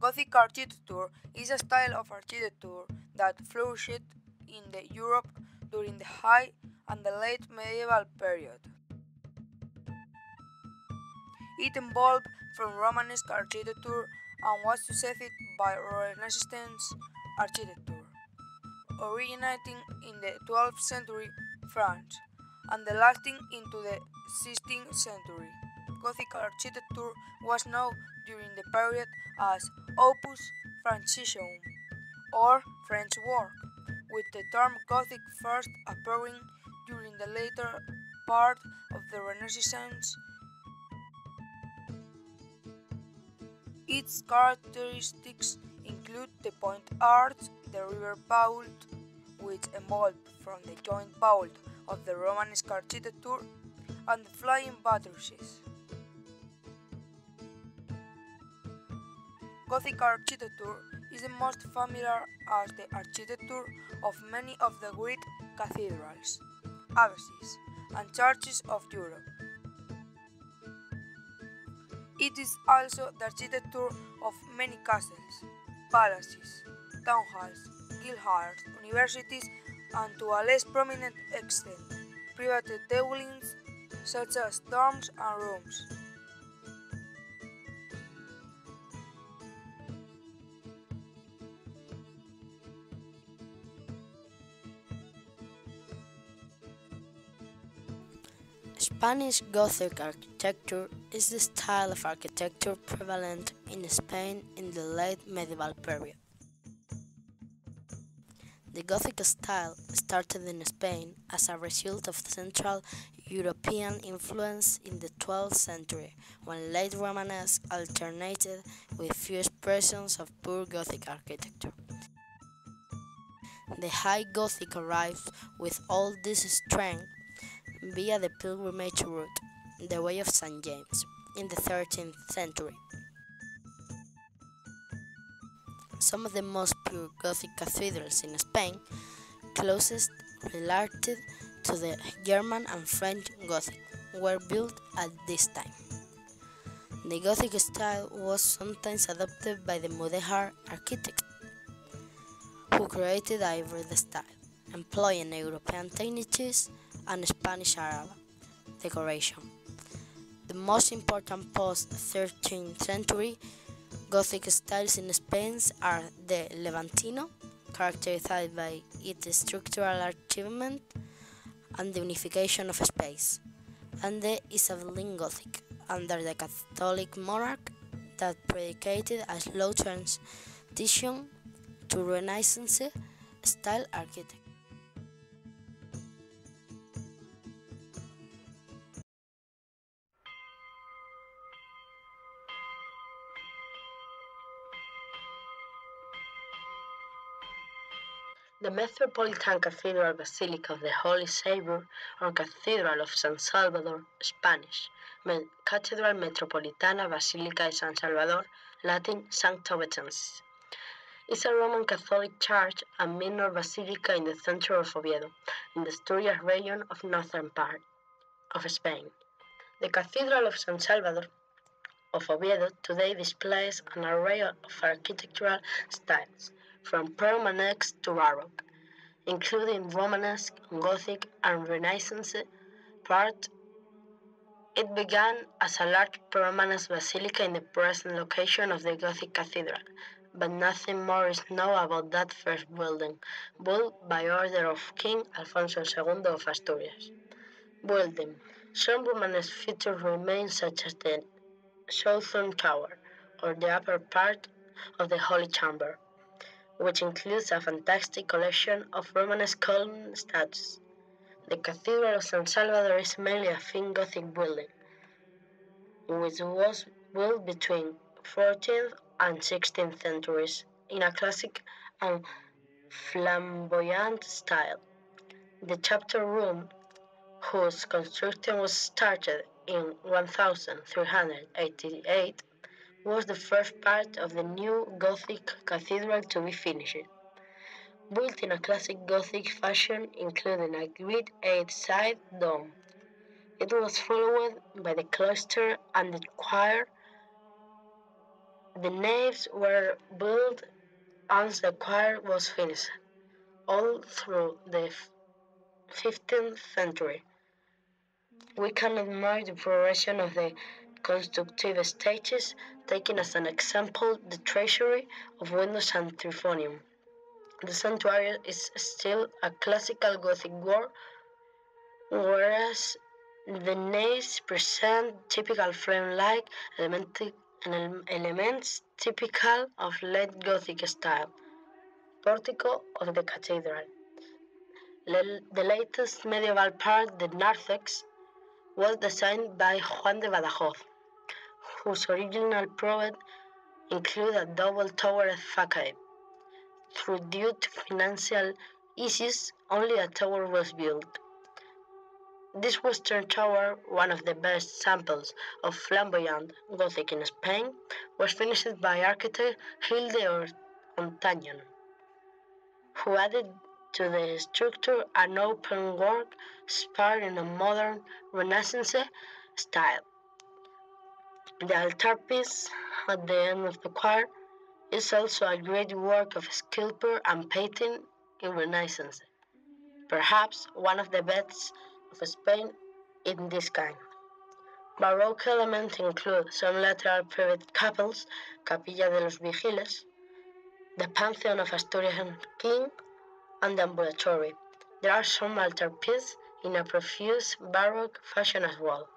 Gothic architecture is a style of architecture that flourished in the Europe during the high and the late medieval period. It evolved from Romanesque architecture and was succeeded by Renaissance architecture, originating in the 12th century France and lasting into the 16th century. Gothic architecture was known during the period as Opus Franciscum or French work, with the term Gothic first appearing during the later part of the Renaissance. Its characteristics include the point arch, the river vault, which evolved from the joint vault of the Romanesque architecture, and the flying buttresses. Gothic architecture is the most familiar as the architecture of many of the great cathedrals, abbeys, and churches of Europe. It is also the architecture of many castles, palaces, town halls, guildhalls, universities, and to a less prominent extent, private dwellings such as dorms and rooms. Spanish Gothic architecture is the style of architecture prevalent in Spain in the late medieval period. The Gothic style started in Spain as a result of Central European influence in the 12th century, when late Romanesque alternated with few expressions of pure Gothic architecture. The High Gothic arrived with all this strength via the pilgrimage route, the Way of St. James, in the 13th century. Some of the most pure Gothic cathedrals in Spain, closest related to the German and French Gothic, were built at this time. The Gothic style was sometimes adopted by the Mudéjar architects, who created a hybrid style, employing European techniques and Spanish Arab decoration. The most important post-13th century Gothic styles in Spain are the Levantino, characterized by its structural achievement and the unification of space, and the Isabelline Gothic, under the Catholic monarch, that predicated a slow transition to Renaissance style architecture. The Metropolitan Cathedral Basilica of the Holy Saviour, or Cathedral of San Salvador, Spanish, Catedral Metropolitana Basilica de San Salvador, Latin Sancta Vetensis, is a Roman Catholic church and minor basilica in the center of Oviedo, in the Asturias region of northern part of Spain. The Cathedral of San Salvador of Oviedo today displays an array of architectural styles, from Romanesque to Baroque, including Romanesque, Gothic, and Renaissance. Part It began as a large Romanesque basilica in the present location of the Gothic cathedral, but nothing more is known about that first building, built by order of King Alfonso II of Asturias. Building. Some Romanesque features remain, such as the southern tower, or the upper part of the Holy Chamber, which includes a fantastic collection of Romanesque column statues. The Cathedral of San Salvador is mainly a thin Gothic building, which was built between 14th and 16th centuries in a classic and flamboyant style. The chapter room, whose construction was started in 1388, was the first part of the new Gothic cathedral to be finished. Built in a classic Gothic fashion, including a great eight-sided dome. It was followed by the cloister and the choir, The naves were built once the choir was finished, all through the 15th century. We can admire the progression of the constructive stages, taking as an example the treasury of windows and trifonium. The sanctuary is still a classical Gothic work, whereas the naves present typical frame-like elements typical of late Gothic style. Portico of the cathedral. The latest medieval part, the narthex, was designed by Juan de Badajoz, whose original project included a double-towered facade. Due to financial issues, only a tower was built. This western tower, one of the best samples of flamboyant Gothic in Spain, was finished by architect Hilde Ontañón, who added to the structure an open work spire in a modern Renaissance style. The altarpiece at the end of the choir is also a great work of sculpture and painting in Renaissance, perhaps one of the best of Spain in this kind. Baroque elements include some lateral private chapels, Capilla de los Vigiles, the Pantheon of Asturian King, and the ambulatory. There are some altarpieces in a profuse Baroque fashion as well.